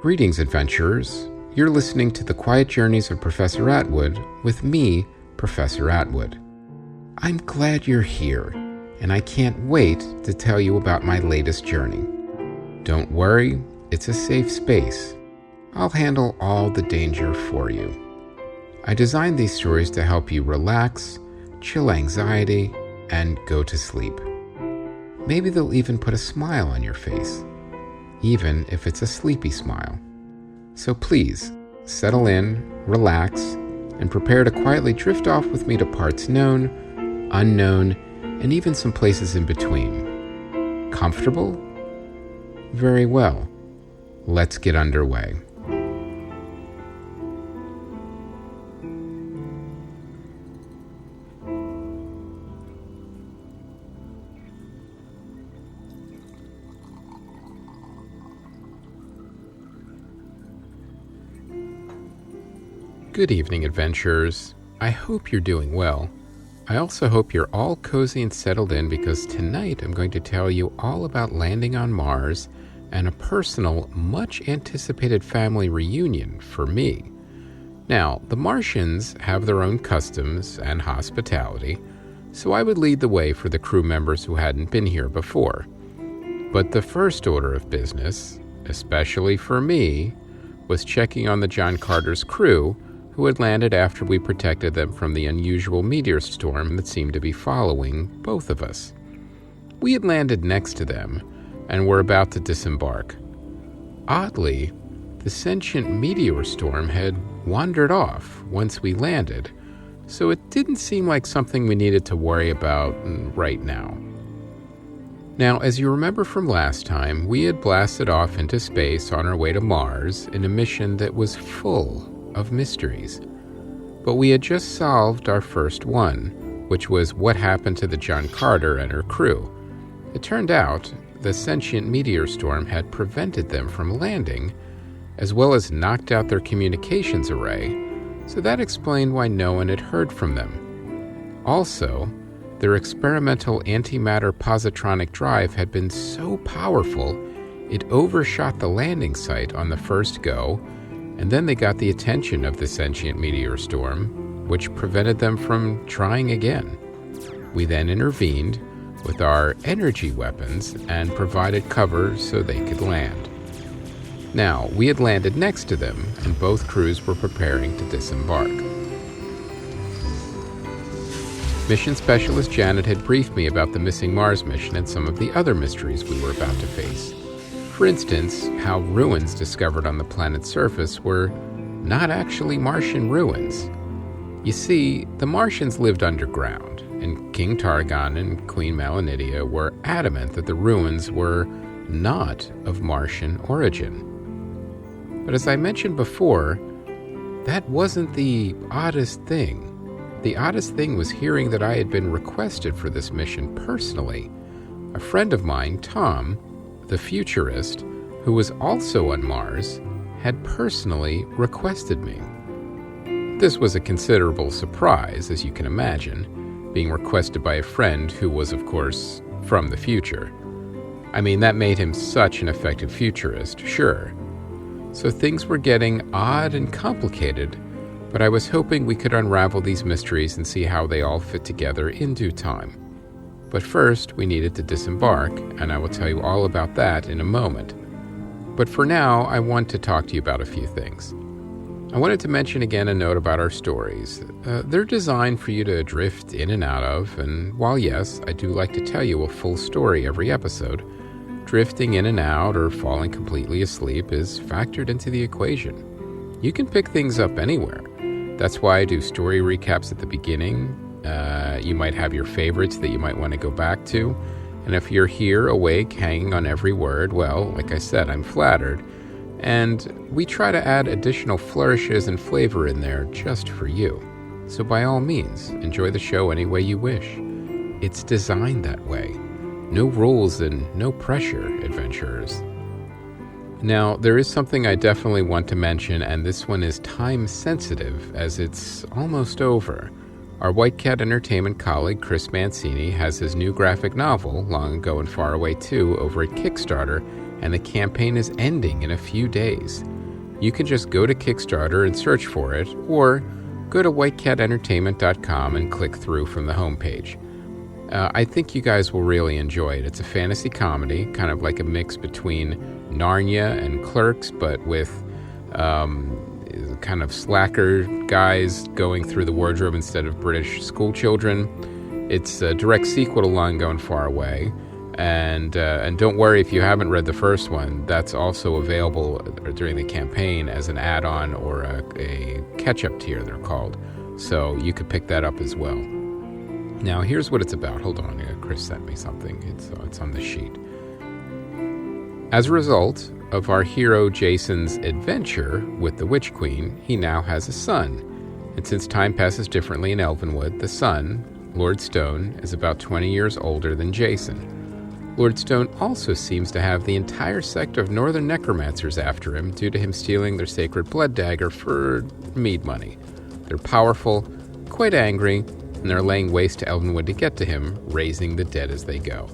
Greetings, adventurers. You're listening to The Quiet Journeys of Professor Atwood with me, Professor Atwood. I'm glad you're here, and I can't wait to tell you about my latest journey. Don't worry, it's a safe space. I'll handle all the danger for you. I designed these stories to help you relax, chill anxiety, and go to sleep. Maybe they'll even put a smile on your face, even if it's a sleepy smile. So please, settle in, relax, and prepare to quietly drift off with me to parts known, unknown, and even some places in between. Comfortable? Very well. Let's get underway. Good evening, adventurers. I hope you're doing well. I also hope you're all cozy and settled in because tonight I'm going to tell you all about landing on Mars and a personal, much-anticipated family reunion for me. Now, the Martians have their own customs and hospitality, so I would lead the way for the crew members who hadn't been here before. But the first order of business, especially for me, was checking on the John Carter's crew, who had landed after we protected them from the unusual meteor storm that seemed to be following both of us. We had landed next to them and were about to disembark. Oddly, the sentient meteor storm had wandered off once we landed, so it didn't seem like something we needed to worry about right now. Now, as you remember from last time, we had blasted off into space on our way to Mars in a mission that was full of mysteries. But we had just solved our first one, which was what happened to the John Carter and her crew. It turned out the sentient meteor storm had prevented them from landing, as well as knocked out their communications array, so that explained why no one had heard from them. Also, their experimental antimatter positronic drive had been so powerful, it overshot the landing site on the first go, and then they got the attention of the sentient meteor storm, which prevented them from trying again. We then intervened with our energy weapons and provided cover so they could land. Now, we had landed next to them, and both crews were preparing to disembark. Mission Specialist Janet had briefed me about the missing Mars mission and some of the other mysteries we were about to face. For instance, how ruins discovered on the planet's surface were not actually Martian ruins. You see, the Martians lived underground, and King Targon and Queen Malanidia were adamant that the ruins were not of Martian origin. But as I mentioned before, that wasn't the oddest thing. The oddest thing was hearing that I had been requested for this mission personally. A friend of mine, Tom, the futurist, who was also on Mars, had personally requested me. This was a considerable surprise, as you can imagine, being requested by a friend who was, of course, from the future. I mean, that made him such an effective futurist, sure. So things were getting odd and complicated, but I was hoping we could unravel these mysteries and see how they all fit together in due time. But first, we needed to disembark, and I will tell you all about that in a moment. But for now, I want to talk to you about a few things. I wanted to mention again a note about our stories. They're designed for you to drift in and out of, and while yes, I do like to tell you a full story every episode, drifting in and out or falling completely asleep is factored into the equation. You can pick things up anywhere. That's why I do story recaps at the beginning. You might have your favorites that you might want to go back to. And if you're here awake, hanging on every word, well, like I said, I'm flattered. And we try to add additional flourishes and flavor in there just for you. So by all means, enjoy the show any way you wish. It's designed that way. No rules and no pressure, adventurers. Now, there is something I definitely want to mention, and this one is time-sensitive, as it's almost over. Our White Cat Entertainment colleague, Chris Mancini, has his new graphic novel, Long Ago and Far Away 2, over at Kickstarter, and the campaign is ending in a few days. You can just go to Kickstarter and search for it, or go to whitecatentertainment.com and click through from the homepage. I think you guys will really enjoy it. It's a fantasy comedy, kind of like a mix between Narnia and Clerks, but with kind of slacker guys going through the wardrobe instead of British school children. It's a direct sequel to Long Gone Far Away. And don't worry if you haven't read the first one. That's also available during the campaign as an add-on or a catch-up tier, they're called. So you could pick that up as well. Now, here's what it's about. Hold on, Chris sent me something. It's on the sheet. As a result of our hero Jason's adventure with the Witch Queen, he now has a son. And since time passes differently in Elvenwood, the son, Lord Stone, is about 20 years older than Jason. Lord Stone also seems to have the entire sect of northern necromancers after him due to him stealing their sacred blood dagger for mead money. They're powerful, quite angry, and they're laying waste to Elvenwood to get to him, raising the dead as they go.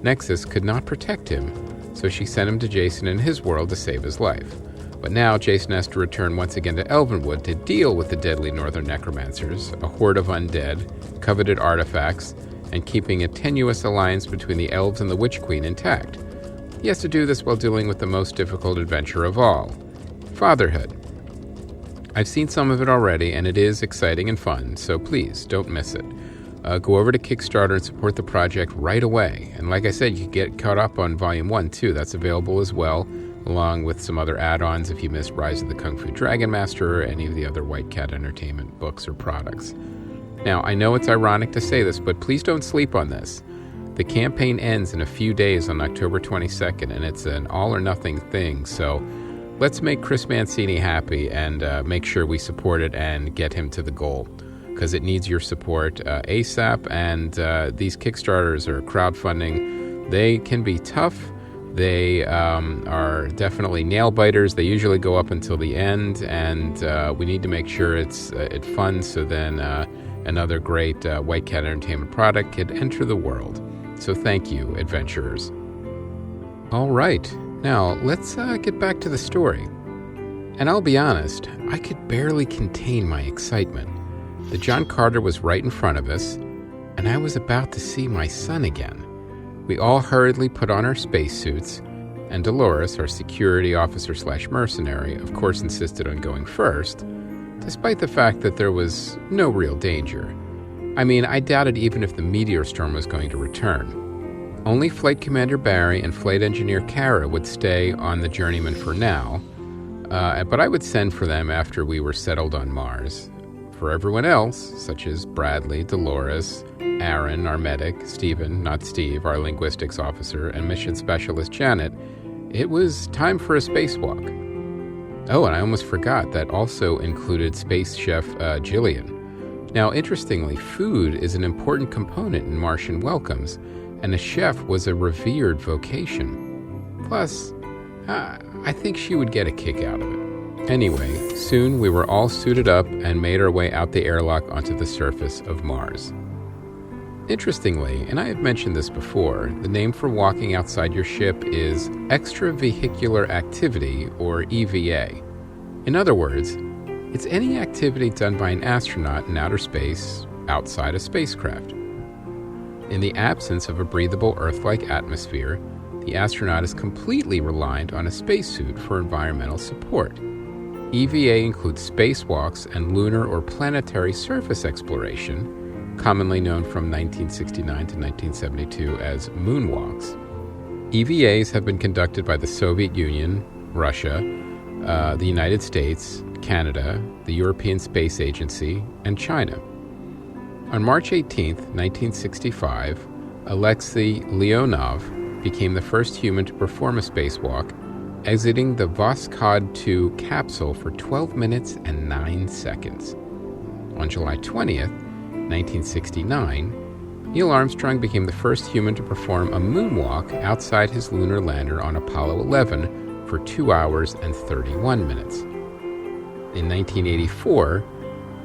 Nexus could not protect him, so she sent him to Jason in his world to save his life. But now Jason has to return once again to Elvenwood to deal with the deadly northern necromancers, a horde of undead, coveted artifacts, and keeping a tenuous alliance between the elves and the Witch Queen intact. He has to do this while dealing with the most difficult adventure of all, fatherhood. I've seen some of it already, and it is exciting and fun, so please don't miss it. Go over to Kickstarter and support the project right away. And like I said, you can get caught up on Volume 1 too. That's available as well, along with some other add-ons if you missed Rise of the Kung Fu Dragon Master or any of the other White Cat Entertainment books or products. Now, I know it's ironic to say this, but please don't sleep on this. The campaign ends in a few days on October 22nd, and it's an all-or-nothing thing, so let's make Chris Mancini happy and make sure we support it and get him to the goal, because it needs your support ASAP, and these Kickstarters or crowdfunding, they can be tough. They are definitely nail-biters. They usually go up until the end, and we need to make sure it funds so then another great White Cat Entertainment product can enter the world. So thank you, adventurers. All right. Now, let's get back to the story. And I'll be honest, I could barely contain my excitement. The John Carter was right in front of us, and I was about to see my son again. We all hurriedly put on our spacesuits, and Dolores, our security officer/mercenary, of course insisted on going first, despite the fact that there was no real danger. I mean, I doubted even if the meteor storm was going to return. Only Flight Commander Barry and Flight Engineer Kara would stay on the Journeyman for now, but I would send for them after we were settled on Mars. For everyone else, such as Bradley, Dolores, Aaron, our medic, Stephen, not Steve, our linguistics officer, and mission specialist Janet, it was time for a spacewalk. Oh, and I almost forgot that also included space chef Jillian. Now, interestingly, food is an important component in Martian welcomes, and a chef was a revered vocation. Plus, I think she would get a kick out of it. Anyway, soon we were all suited up and made our way out the airlock onto the surface of Mars. Interestingly, and I have mentioned this before, the name for walking outside your ship is extravehicular activity, or EVA. In other words, it's any activity done by an astronaut in outer space outside a spacecraft. In the absence of a breathable Earth-like atmosphere, the astronaut is completely reliant on a spacesuit for environmental support. EVA includes spacewalks and lunar or planetary surface exploration, commonly known from 1969 to 1972 as moonwalks. EVAs have been conducted by the Soviet Union, Russia, the United States, Canada, the European Space Agency, and China. On March 18, 1965, Alexei Leonov became the first human to perform a spacewalk, exiting the Voskhod 2 capsule for 12 minutes and 9 seconds. On July 20th, 1969, Neil Armstrong became the first human to perform a moonwalk outside his lunar lander on Apollo 11 for 2 hours and 31 minutes. In 1984,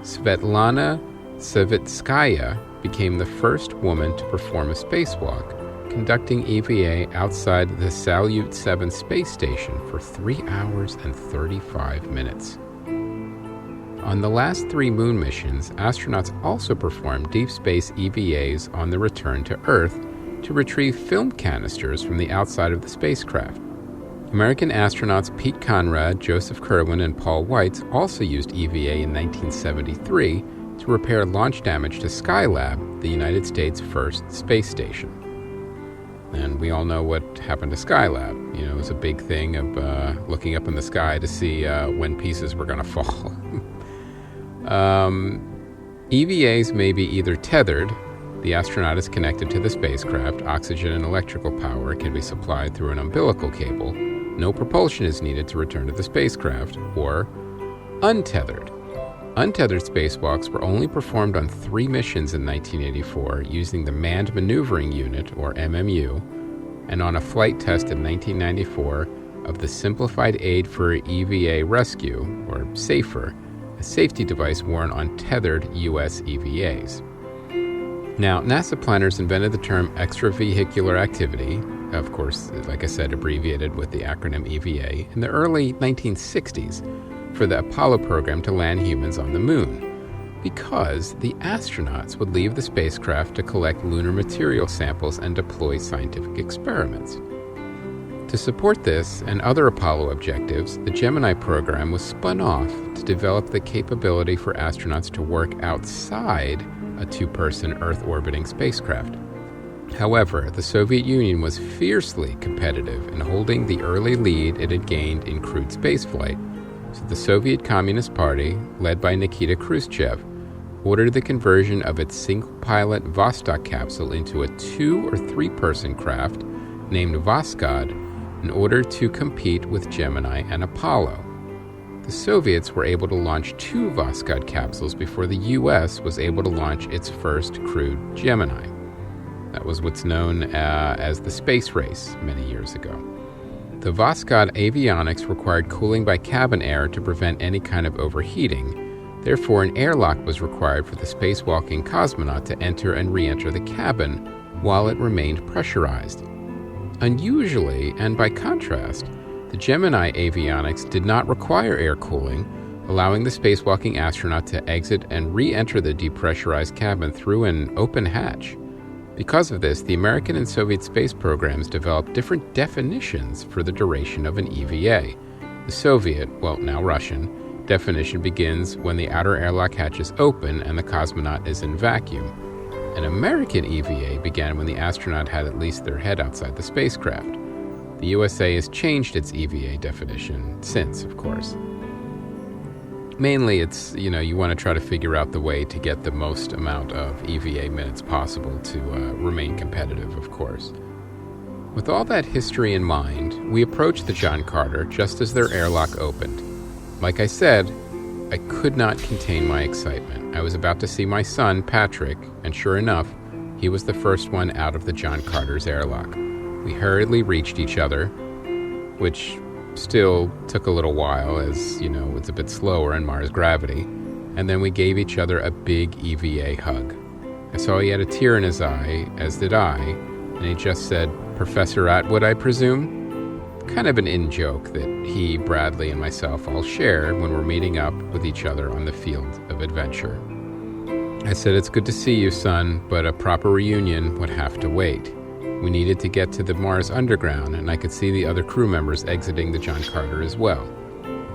Svetlana Savitskaya became the first woman to perform a spacewalk, conducting EVA outside the Salyut 7 space station for 3 hours and 35 minutes. On the last 3 moon missions, astronauts also performed deep space EVAs on the return to Earth to retrieve film canisters from the outside of the spacecraft. American astronauts Pete Conrad, Joseph Kerwin, and Paul Weitz also used EVA in 1973 to repair launch damage to Skylab, the United States' first space station. And we all know what happened to Skylab. It was a big thing of looking up in the sky to see when pieces were going to fall. EVAs may be either tethered, the astronaut is connected to the spacecraft, oxygen and electrical power can be supplied through an umbilical cable, no propulsion is needed to return to the spacecraft, or untethered. Untethered spacewalks were only performed on 3 missions in 1984 using the Manned Maneuvering Unit, or MMU, and on a flight test in 1994 of the Simplified Aid for EVA Rescue, or SAFER, a safety device worn on tethered U.S. EVAs. Now, NASA planners invented the term extravehicular activity, of course, like I said, abbreviated with the acronym EVA, in the early 1960s for the Apollo program to land humans on the moon, because the astronauts would leave the spacecraft to collect lunar material samples and deploy scientific experiments. To support this and other Apollo objectives, the Gemini program was spun off to develop the capability for astronauts to work outside a 2-person Earth-orbiting spacecraft. However, the Soviet Union was fiercely competitive in holding the early lead it had gained in crewed spaceflight, so the Soviet Communist Party, led by Nikita Khrushchev, ordered the conversion of its single-pilot Vostok capsule into a 2- or 3-person craft named Voskhod in order to compete with Gemini and Apollo. The Soviets were able to launch 2 Voskhod capsules before the U.S. was able to launch its first crewed Gemini. That was what's known as the space race many years ago. The Voskhod avionics required cooling by cabin air to prevent any kind of overheating. Therefore, an airlock was required for the spacewalking cosmonaut to enter and re-enter the cabin while it remained pressurized. Unusually, and by contrast, the Gemini avionics did not require air cooling, allowing the spacewalking astronaut to exit and re-enter the depressurized cabin through an open hatch. Because of this, the American and Soviet space programs developed different definitions for the duration of an EVA. The Soviet, now Russian, definition begins when the outer airlock hatch is open and the cosmonaut is in vacuum. An American EVA began when the astronaut had at least their head outside the spacecraft. The USA has changed its EVA definition since, of course. Mainly it's, you want to try to figure out the way to get the most amount of EVA minutes possible to remain competitive, of course. With all that history in mind, we approached the John Carter just as their airlock opened. Like I said, I could not contain my excitement. I was about to see my son, Patrick, and sure enough, he was the first one out of the John Carter's airlock. We hurriedly reached each other, which still took a little while as, it's a bit slower in Mars gravity, and then we gave each other a big EVA hug. I saw he had a tear in his eye, as did I, and he just said, "Professor Atwood, I presume?" Kind of an in-joke that he, Bradley, and myself all share when we're meeting up with each other on the field of adventure. I said, "It's good to see you, son, but a proper reunion would have to wait." We needed to get to the Mars underground, and I could see the other crew members exiting the John Carter as well.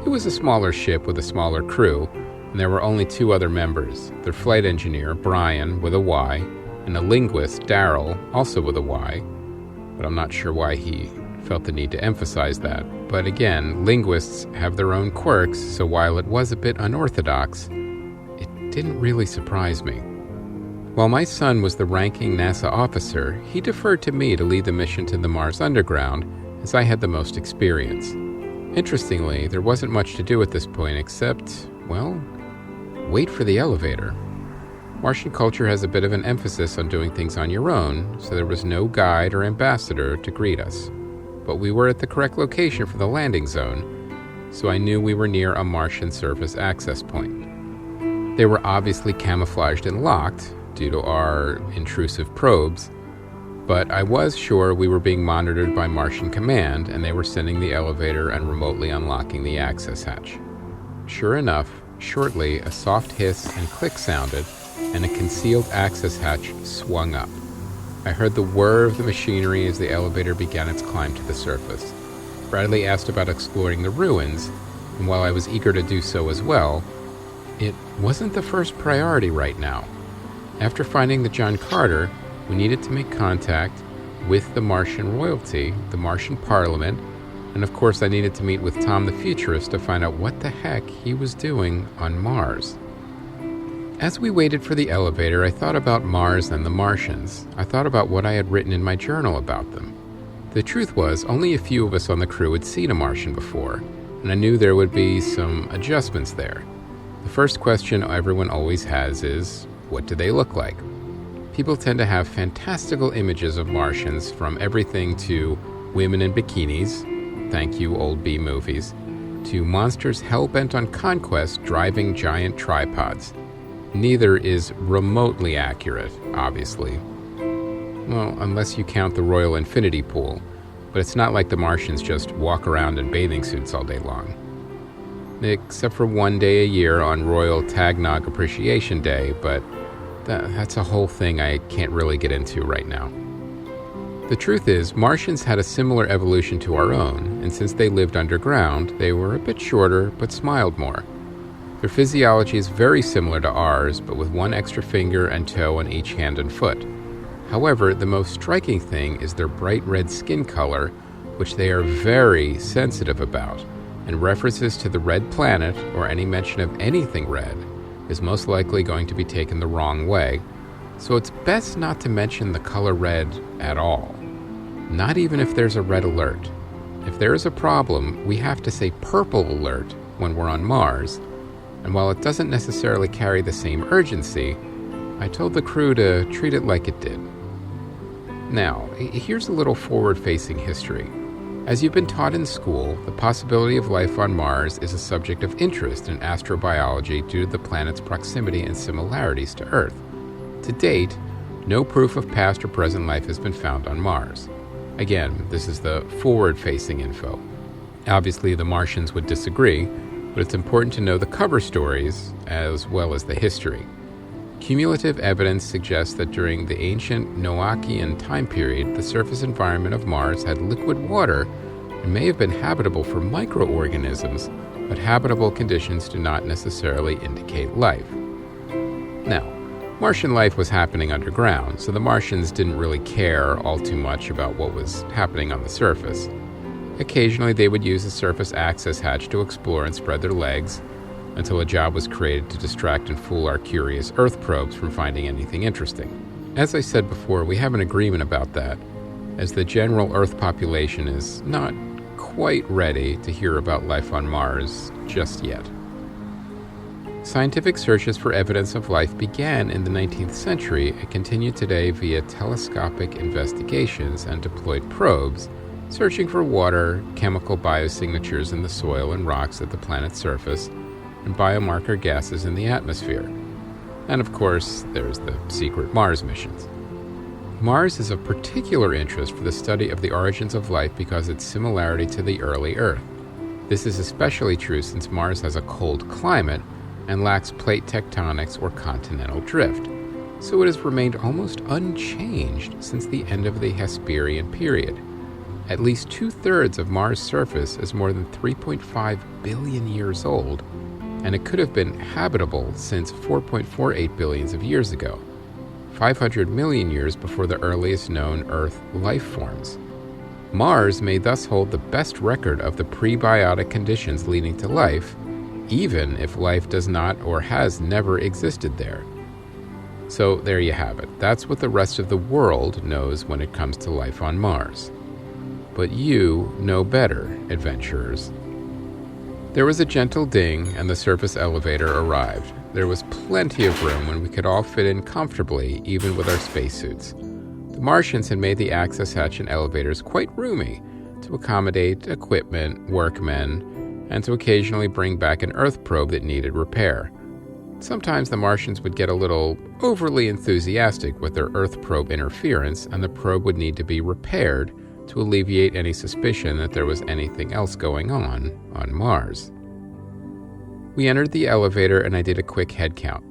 It was a smaller ship with a smaller crew, and there were only 2 other members, their flight engineer, Brian, with a Y, and a linguist, Daryl, also with a Y, but I'm not sure why he felt the need to emphasize that. But again, linguists have their own quirks, so while it was a bit unorthodox, it didn't really surprise me. While my son was the ranking NASA officer, he deferred to me to lead the mission to the Mars underground, as I had the most experience. Interestingly, there wasn't much to do at this point except, wait for the elevator. Martian culture has a bit of an emphasis on doing things on your own, so there was no guide or ambassador to greet us. But we were at the correct location for the landing zone, so I knew we were near a Martian surface access point. They were obviously camouflaged and locked, due to our intrusive probes, But I was sure we were being monitored by Martian Command, and they were sending the elevator and remotely unlocking the access hatch. Sure enough, shortly a soft hiss and click sounded, and a concealed access hatch swung up. I heard the whir of the machinery as the elevator began its climb to the surface. Bradley asked about exploring the ruins, and while I was eager to do so as well, it wasn't the first priority right now. After finding the John Carter, we needed to make contact with the Martian royalty, the Martian Parliament, and of course I needed to meet with Tom the Futurist to find out what the heck he was doing on Mars. As we waited for the elevator, I thought about Mars and the Martians. I thought about what I had written in my journal about them. The truth was, only a few of us on the crew had seen a Martian before, and I knew there would be some adjustments there. The first question everyone always has is, what do they look like? People tend to have fantastical images of Martians, from everything to women in bikinis, thank you old B movies, to monsters hell-bent on conquest driving giant tripods. Neither is remotely accurate, obviously. Well, unless you count the Royal Infinity Pool, but it's not like the Martians just walk around in bathing suits all day long. Except for one day a year on Royal Tagnog Appreciation Day, but that's a whole thing I can't really get into right now. The truth is, Martians had a similar evolution to our own, and since they lived underground, they were a bit shorter but smiled more. Their physiology is very similar to ours, but with one extra finger and toe on each hand and foot. However, the most striking thing is their bright red skin color, which they are very sensitive about, and references to the red planet or any mention of anything red is most likely going to be taken the wrong way, so it's best not to mention the color red at all. Not even if there's a red alert. If there is a problem, we have to say purple alert when we're on Mars, and while it doesn't necessarily carry the same urgency, I told the crew to treat it like it did. Now, here's a little forward-facing history. As you've been taught in school, the possibility of life on Mars is a subject of interest in astrobiology due to the planet's proximity and similarities to Earth. To date, no proof of past or present life has been found on Mars. Again, this is the forward-facing info. Obviously, the Martians would disagree, but it's important to know the cover stories as well as the history. Cumulative evidence suggests that during the ancient Noachian time period, the surface environment of Mars had liquid water and may have been habitable for microorganisms, but habitable conditions do not necessarily indicate life. Now, Martian life was happening underground, so the Martians didn't really care all too much about what was happening on the surface. Occasionally, they would use the surface access hatch to explore and spread their legs, until a job was created to distract and fool our curious Earth probes from finding anything interesting. As I said before, we have an agreement about that, as the general Earth population is not quite ready to hear about life on Mars just yet. Scientific searches for evidence of life began in the 19th century and continue today via telescopic investigations and deployed probes, searching for water, chemical biosignatures in the soil and rocks at the planet's surface, and biomarker gases in the atmosphere. And of course, there's the secret Mars missions. Mars is of particular interest for the study of the origins of life because of its similarity to the early Earth. This is especially true since Mars has a cold climate and lacks plate tectonics or continental drift, so it has remained almost unchanged since the end of the Hesperian period. At least 2/3 of Mars' surface is more than 3.5 billion years old, and it could have been habitable since 4.48 billions of years ago, 500 million years before the earliest known Earth life forms. Mars may thus hold the best record of the prebiotic conditions leading to life, even if life does not or has never existed there. So there you have it. That's what the rest of the world knows when it comes to life on Mars. But you know better, adventurers. There was a gentle ding, and the surface elevator arrived. There was plenty of room and we could all fit in comfortably, even with our spacesuits. The Martians had made the access hatch and elevators quite roomy to accommodate equipment, workmen, and to occasionally bring back an Earth probe that needed repair. Sometimes the Martians would get a little overly enthusiastic with their Earth probe interference, and the probe would need to be repaired to alleviate any suspicion that there was anything else going on Mars. We entered the elevator and I did a quick head count.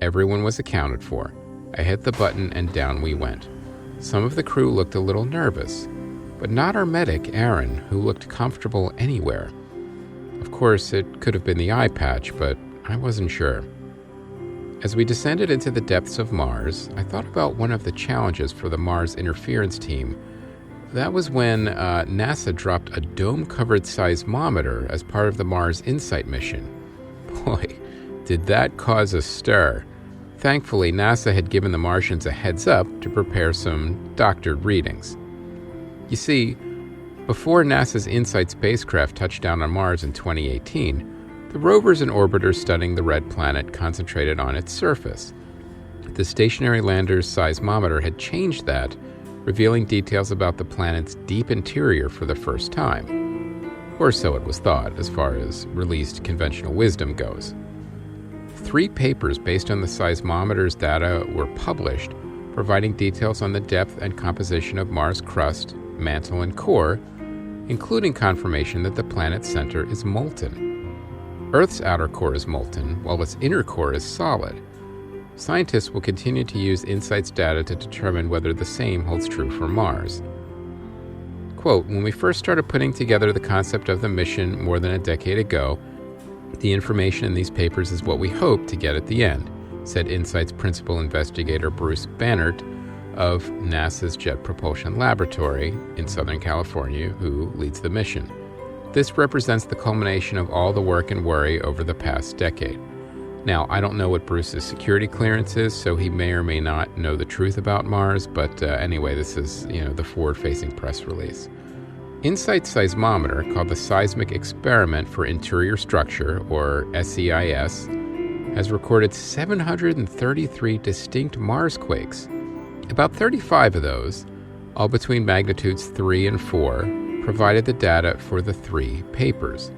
Everyone was accounted for. I hit the button and down we went. Some of the crew looked a little nervous, but not our medic, Aaron, who looked comfortable anywhere. Of course, it could have been the eye patch, but I wasn't sure. As we descended into the depths of Mars, I thought about one of the challenges for the Mars interference team. That was when NASA dropped a dome-covered seismometer as part of the Mars InSight mission. Boy, did that cause a stir. Thankfully, NASA had given the Martians a heads up to prepare some doctored readings. You see, before NASA's InSight spacecraft touched down on Mars in 2018, the rovers and orbiters studying the red planet concentrated on its surface. The stationary lander's seismometer had changed that, revealing details about the planet's deep interior for the first time. Or so it was thought, as far as released conventional wisdom goes. 3 papers based on the seismometer's data were published, providing details on the depth and composition of Mars' crust, mantle, and core, including confirmation that the planet's center is molten. Earth's outer core is molten, while its inner core is solid. Scientists will continue to use InSight's data to determine whether the same holds true for Mars. Quote, "When we first started putting together the concept of the mission more than a decade ago, the information in these papers is what we hoped to get at the end," said InSight's principal investigator Bruce Bannert of NASA's Jet Propulsion Laboratory in Southern California, who leads the mission. This represents the culmination of all the work and worry over the past decade. Now, I don't know what Bruce's security clearance is, so he may or may not know the truth about Mars, but anyway, this is, the forward-facing press release. InSight's seismometer, called the Seismic Experiment for Interior Structure, or SEIS, has recorded 733 distinct Mars quakes. About 35 of those, all between magnitudes 3 and 4, provided the data for the 3 papers.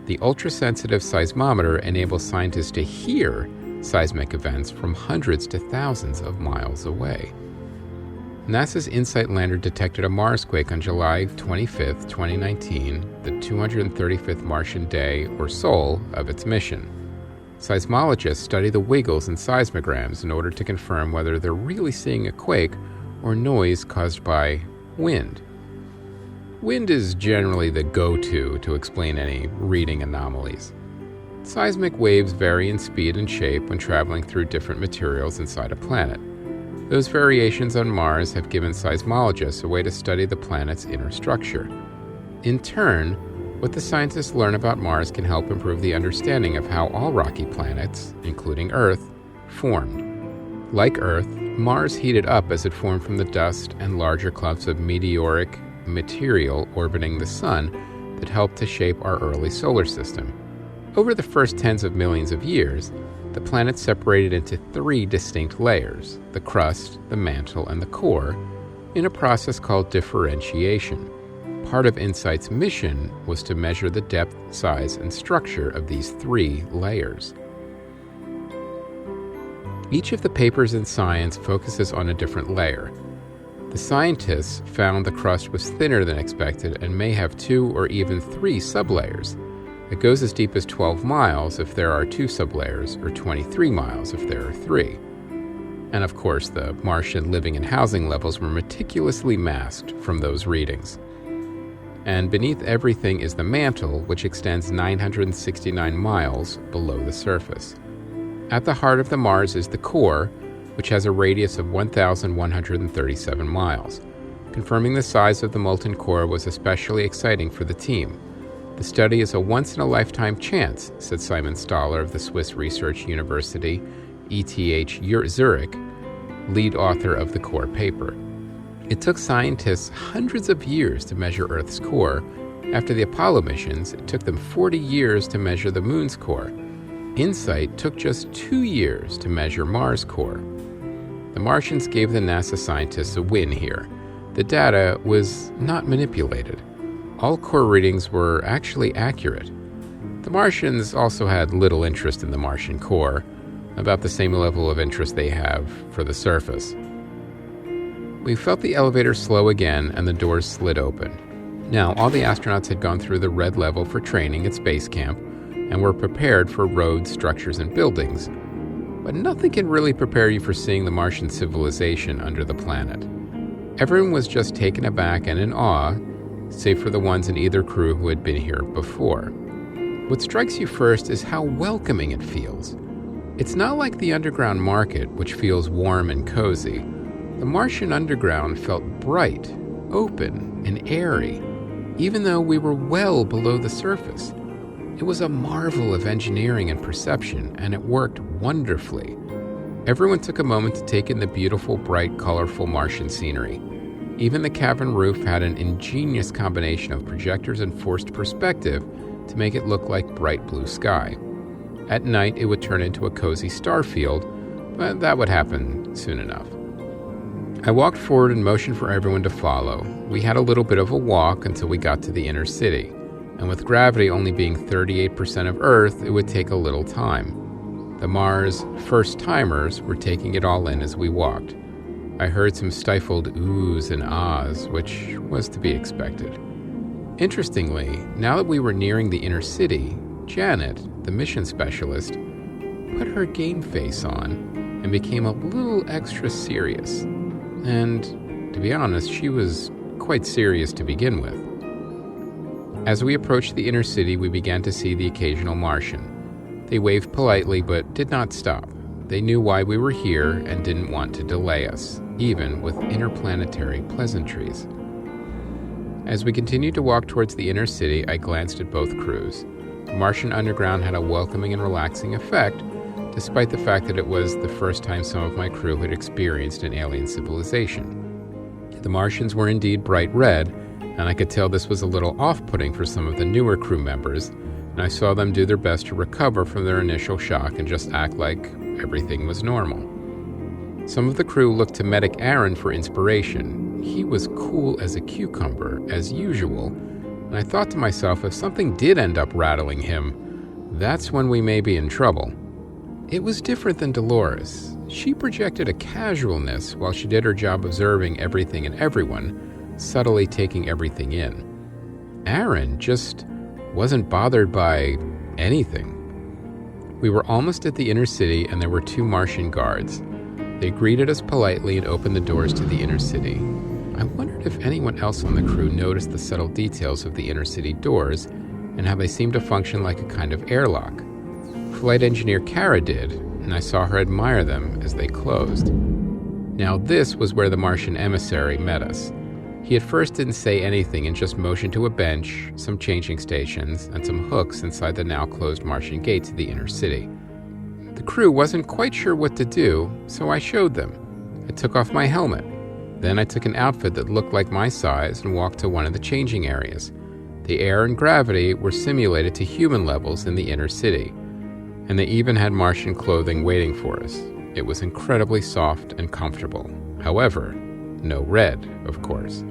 The ultra-sensitive seismometer enables scientists to hear seismic events from hundreds to thousands of miles away. NASA's InSight lander detected a Marsquake on July 25, 2019, the 235th Martian day or SOL of its mission. Seismologists study the wiggles in seismograms in order to confirm whether they're really seeing a quake or noise caused by wind. Wind is generally the go-to to explain any reading anomalies. Seismic waves vary in speed and shape when traveling through different materials inside a planet. Those variations on Mars have given seismologists a way to study the planet's inner structure. In turn, what the scientists learn about Mars can help improve the understanding of how all rocky planets, including Earth, formed. Like Earth, Mars heated up as it formed from the dust and larger clumps of meteoric material orbiting the Sun that helped to shape our early solar system. Over the first tens of millions of years, the planet separated into 3 distinct layers, the crust, the mantle, and the core, in a process called differentiation. Part of InSight's mission was to measure the depth, size, and structure of these 3 layers. Each of the papers in Science focuses on a different layer. The scientists found the crust was thinner than expected and may have 2 or even 3 sublayers. It goes as deep as 12 miles if there are 2 sublayers, or 23 miles if there are 3. And of course, the Martian living and housing levels were meticulously masked from those readings. And beneath everything is the mantle, which extends 969 miles below the surface. At the heart of the Mars is the core, which has a radius of 1,137 miles. Confirming the size of the molten core was especially exciting for the team. The study is a once-in-a-lifetime chance, said Simon Staller of the Swiss Research University, ETH Zurich, lead author of the core paper. It took scientists hundreds of years to measure Earth's core. After the Apollo missions, it took them 40 years to measure the Moon's core. InSight took just 2 years to measure Mars' core. The Martians gave the NASA scientists a win here. The data was not manipulated. All core readings were actually accurate. The Martians also had little interest in the Martian core. about the same level of interest they have for the surface. We felt the elevator slow again and the doors slid open. Now, all the astronauts had gone through the red level for training at space camp and were prepared for roads, structures, and buildings. But nothing can really prepare you for seeing the Martian civilization under the planet. Everyone was just taken aback and in awe, save for the ones in either crew who had been here before. What strikes you first is how welcoming it feels. It's not like the underground market, which feels warm and cozy. The Martian underground felt bright, open, and airy, even though we were well below the surface. It was a marvel of engineering and perception, and it worked wonderfully. Everyone took a moment to take in the beautiful, bright, colorful Martian scenery. Even the cavern roof had an ingenious combination of projectors and forced perspective to make it look like bright blue sky. At night, it would turn into a cozy star field, but that would happen soon enough. I walked forward and motioned for everyone to follow. We had a little bit of a walk until we got to the inner city, and with gravity only being 38% of Earth, it would take a little time. The Mars first-timers were taking it all in as we walked. I heard some stifled oohs and ahs, which was to be expected. Interestingly, now that we were nearing the inner city, Janet, the mission specialist, put her game face on and became a little extra serious. And, to be honest, she was quite serious to begin with. As we approached the inner city, we began to see the occasional Martian. They waved politely but did not stop. They knew why we were here and didn't want to delay us, even with interplanetary pleasantries. As we continued to walk towards the inner city, I glanced at both crews. The Martian underground had a welcoming and relaxing effect, despite the fact that it was the first time some of my crew had experienced an alien civilization. The Martians were indeed bright red, and I could tell this was a little off-putting for some of the newer crew members, and I saw them do their best to recover from their initial shock and just act like everything was normal. Some of the crew looked to Medic Aaron for inspiration. He was cool as a cucumber, as usual, and I thought to myself, if something did end up rattling him, that's when we may be in trouble. It was different than Dolores. She projected a casualness while she did her job observing everything and everyone, subtly taking everything in. Aaron just wasn't bothered by anything. We were almost at the inner city and there were 2 Martian guards. They greeted us politely and opened the doors to the inner city. I wondered if anyone else on the crew noticed the subtle details of the inner city doors and how they seemed to function like a kind of airlock. Flight engineer Kara did, and I saw her admire them as they closed. Now this was where the Martian emissary met us. He at first didn't say anything and just motioned to a bench, some changing stations, and some hooks inside the now closed Martian gate to the inner city. The crew wasn't quite sure what to do, so I showed them. I took off my helmet. Then I took an outfit that looked like my size and walked to one of the changing areas. The air and gravity were simulated to human levels in the inner city, and they even had Martian clothing waiting for us. It was incredibly soft and comfortable. However, no red, of course.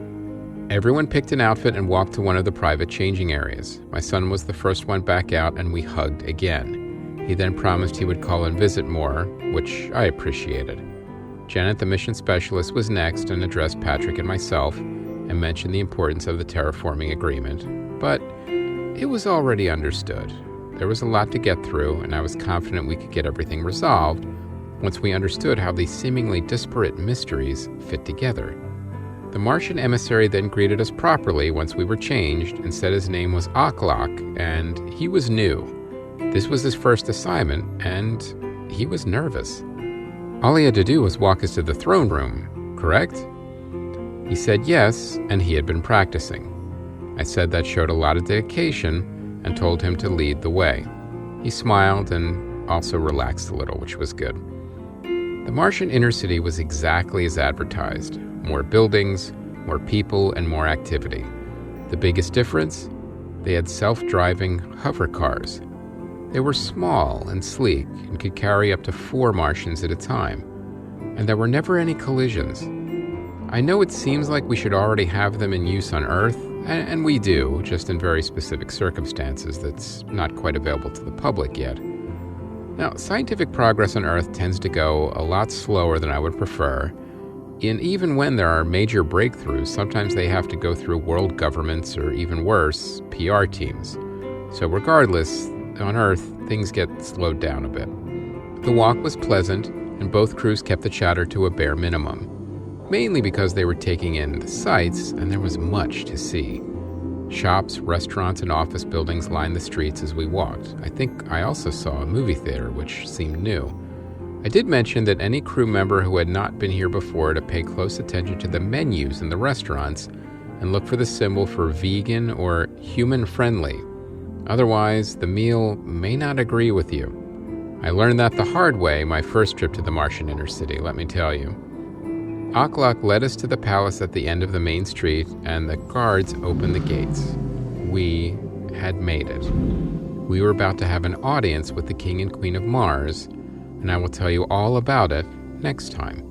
Everyone picked an outfit and walked to one of the private changing areas. My son was the first one back out, and we hugged again. He then promised he would call and visit more, which I appreciated. Janet, the mission specialist, was next and addressed Patrick and myself and mentioned the importance of the terraforming agreement. But it was already understood. There was a lot to get through, and I was confident we could get everything resolved once we understood how these seemingly disparate mysteries fit together. The Martian emissary then greeted us properly once we were changed and said his name was Aklak, and he was new. This was his first assignment, and he was nervous. All he had to do was walk us to the throne room, correct? He said yes, and he had been practicing. I said that showed a lot of dedication and told him to lead the way. He smiled and also relaxed a little, which was good. The Martian Inner City was exactly as advertised. More buildings, more people, and more activity. The biggest difference? They had self-driving hover cars. They were small and sleek and could carry up to 4 Martians at a time, and there were never any collisions. I know it seems like we should already have them in use on Earth, and we do, just in very specific circumstances that's not quite available to the public yet. Now, scientific progress on Earth tends to go a lot slower than I would prefer. And even when there are major breakthroughs, sometimes they have to go through world governments or even worse, PR teams. So regardless, on Earth, things get slowed down a bit. The walk was pleasant, and both crews kept the chatter to a bare minimum, mainly because they were taking in the sights and there was much to see. Shops, restaurants, and office buildings lined the streets as we walked. I think I also saw a movie theater, which seemed new. I did mention that any crew member who had not been here before to pay close attention to the menus in the restaurants and look for the symbol for vegan or human-friendly. Otherwise, the meal may not agree with you. I learned that the hard way my first trip to the Martian Inner City, let me tell you. Akhlaq led us to the palace at the end of the main street, and the guards opened the gates. We had made it. We were about to have an audience with the King and Queen of Mars, and I will tell you all about it next time.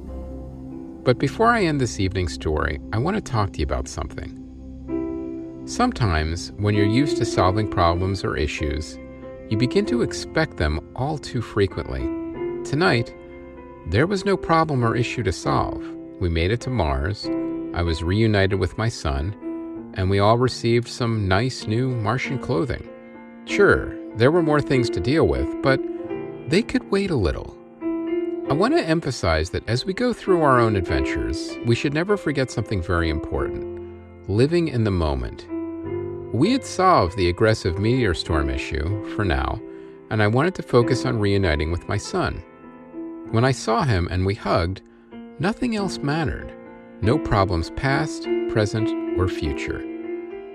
But before I end this evening's story, I want to talk to you about something. Sometimes, when you're used to solving problems or issues, you begin to expect them all too frequently. Tonight, there was no problem or issue to solve. We made it to Mars, I was reunited with my son, and we all received some nice new Martian clothing. Sure, there were more things to deal with, but they could wait a little. I want to emphasize that as we go through our own adventures, we should never forget something very important: living in the moment. We had solved the aggressive meteor storm issue, for now, and I wanted to focus on reuniting with my son. When I saw him and we hugged, nothing else mattered. No problems past, present, or future.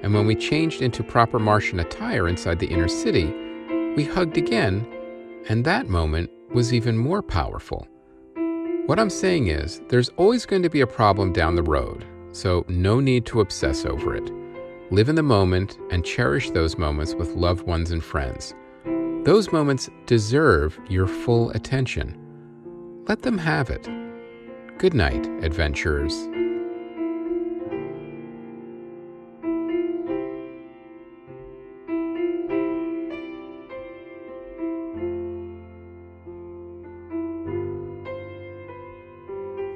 And when we changed into proper Martian attire inside the inner city, we hugged again, and that moment was even more powerful. What I'm saying is, there's always going to be a problem down the road, so no need to obsess over it. Live in the moment and cherish those moments with loved ones and friends. Those moments deserve your full attention. Let them have it. Good night, adventurers.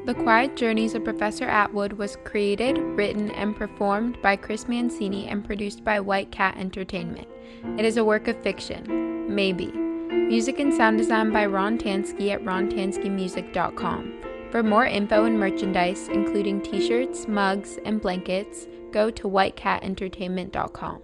The Quiet Journeys of Professor Atwood was created, written, and performed by Chris Mancini and produced by White Cat Entertainment. It is a work of fiction. Maybe. Music and sound design by Ron Tansky at rontanskymusic.com. For more info and merchandise, including t-shirts, mugs, and blankets, go to whitecatentertainment.com.